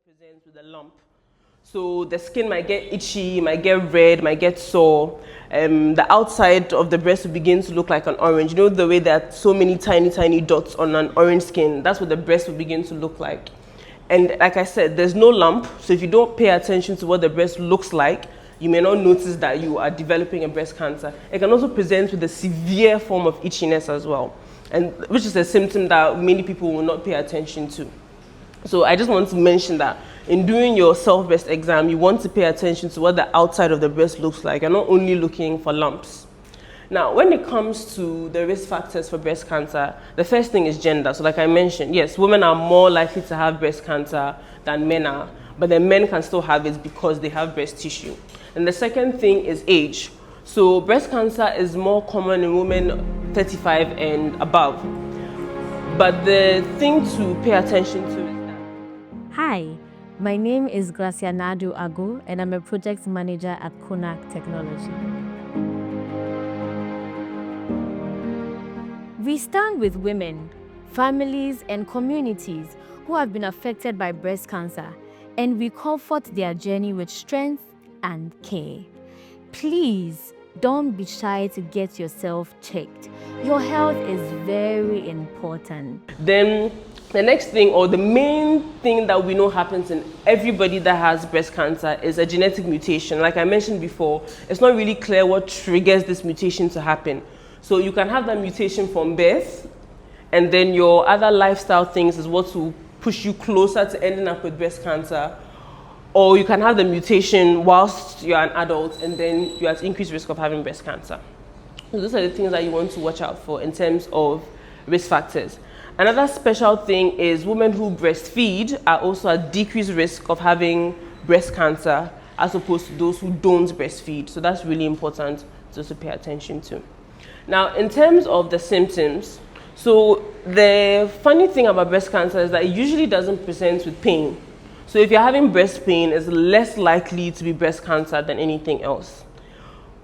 presents with a lump. So the skin might get itchy, might get red, might get sore. The outside of the breast will begin to look like an orange. You know the way there are so many tiny dots on an orange skin? That's what the breast will begin to look like. And like I said, there's no lump. So if you don't pay attention to what the breast looks like, you may not notice that you are developing a breast cancer. It can also present with a severe form of itchiness as well, and which is a symptom that many people will not pay attention to. So I just want to mention that in doing your self-breast exam, you want to pay attention to what the outside of the breast looks like. You're not only looking for lumps. Now, when it comes to the risk factors for breast cancer, the first thing is gender. So like I mentioned, yes, women are more likely to have breast cancer than men are, but then men can still have it because they have breast tissue. And the second thing is age. So breast cancer is more common in women 35 and above. But the thing to pay attention to is that... Hi, my name is Gracianado Ago, and I'm a project manager at CONAK Technology. We stand with women, families, and communities who have been affected by breast cancer, and we comfort their journey with strength and care. Please don't be shy to get yourself checked. Your health is very important. Then the next thing, or the main thing that we know happens in everybody that has breast cancer, is a genetic mutation. Like I mentioned before, it's not really clear what triggers this mutation to happen. So you can have that mutation from birth, and then your other lifestyle things is what will push you closer to ending up with breast cancer. Or you can have the mutation whilst you're an adult, and then you're at increased risk of having breast cancer. So those are the things that you want to watch out for in terms of risk factors. Another special thing is women who breastfeed are also at decreased risk of having breast cancer as opposed to those who don't breastfeed. So that's really important to also pay attention to. Now, in terms of the symptoms, so the funny thing about breast cancer is that it usually doesn't present with pain. So if you're having breast pain, it's less likely to be breast cancer than anything else.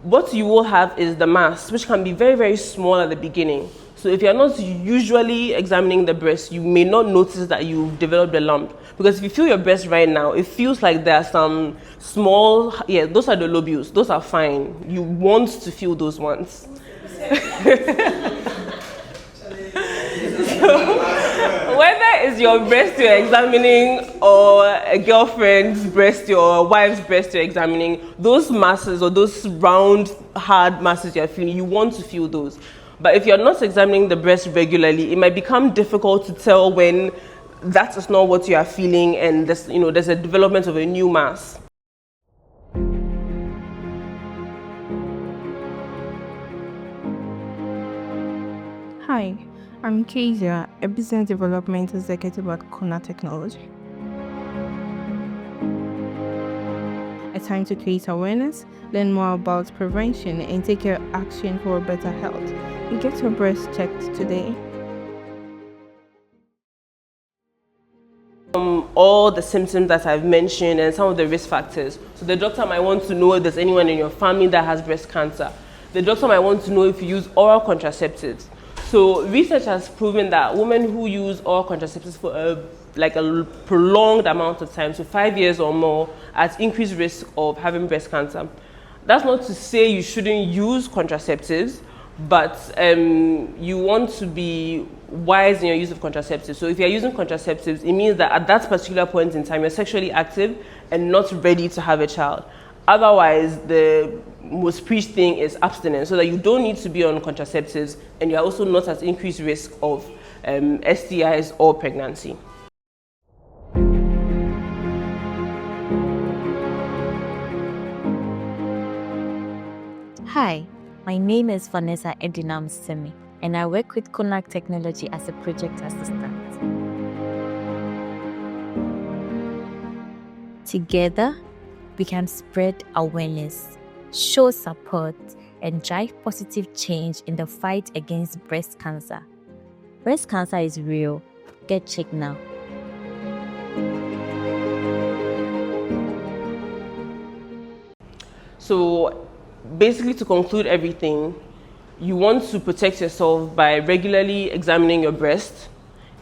What you will have is the mass, which can be very small at the beginning. So if you're not usually examining the breast, you may not notice that you've developed a lump. Because if you feel your breast right now, it feels like there are some small, those are the lobules, those are fine. You want to feel those ones. So, whether it's your breast you're examining or a girlfriend's breast, your wife's breast you're examining, those masses or those round, hard masses you're feeling, you want to feel those. But if you're not examining the breast regularly, it might become difficult to tell when that is not what you are feeling and there's a development of a new mass. Hi, I'm Kezia, a business development executive at CONAK Technology. A time to create awareness, learn more about prevention, and take your action for better health. Get your breast checked today. All the symptoms that I've mentioned and some of the risk factors. So the doctor might want to know if there's anyone in your family that has breast cancer. The doctor might want to know if you use oral contraceptives. So research has proven that women who use oral contraceptives for a prolonged amount of time, so 5 years or more, are at increased risk of having breast cancer. That's not to say you shouldn't use contraceptives, but you want to be wise in your use of contraceptives. So if you're using contraceptives, it means that at that particular point in time, you're sexually active and not ready to have a child. Otherwise, the most preached thing is abstinence, so that you don't need to be on contraceptives and you're also not at increased risk of STIs or pregnancy. Hi, my name is Vanessa Edinam Semi, and I work with CONAK Technology as a project assistant. Together, we can spread awareness, show support, and drive positive change in the fight against breast cancer. Breast cancer is real. Get checked now. So basically, to conclude everything, you want to protect yourself by regularly examining your breast,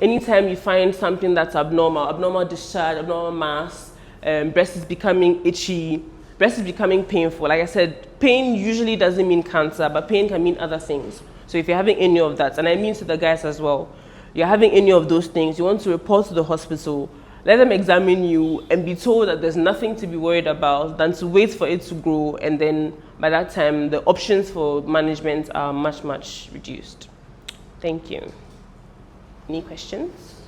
anytime you find something that's abnormal discharge, abnormal mass, breast is becoming itchy, breast is becoming painful. Like I said, pain usually doesn't mean cancer, but pain can mean other things. So if you're having any of that, and I mean to the guys as well, you're having any of those things, you want to report to the hospital, let them examine you and be told that there's nothing to be worried about than to wait for it to grow, and then by that time the options for management are much reduced. Thank you. Any questions?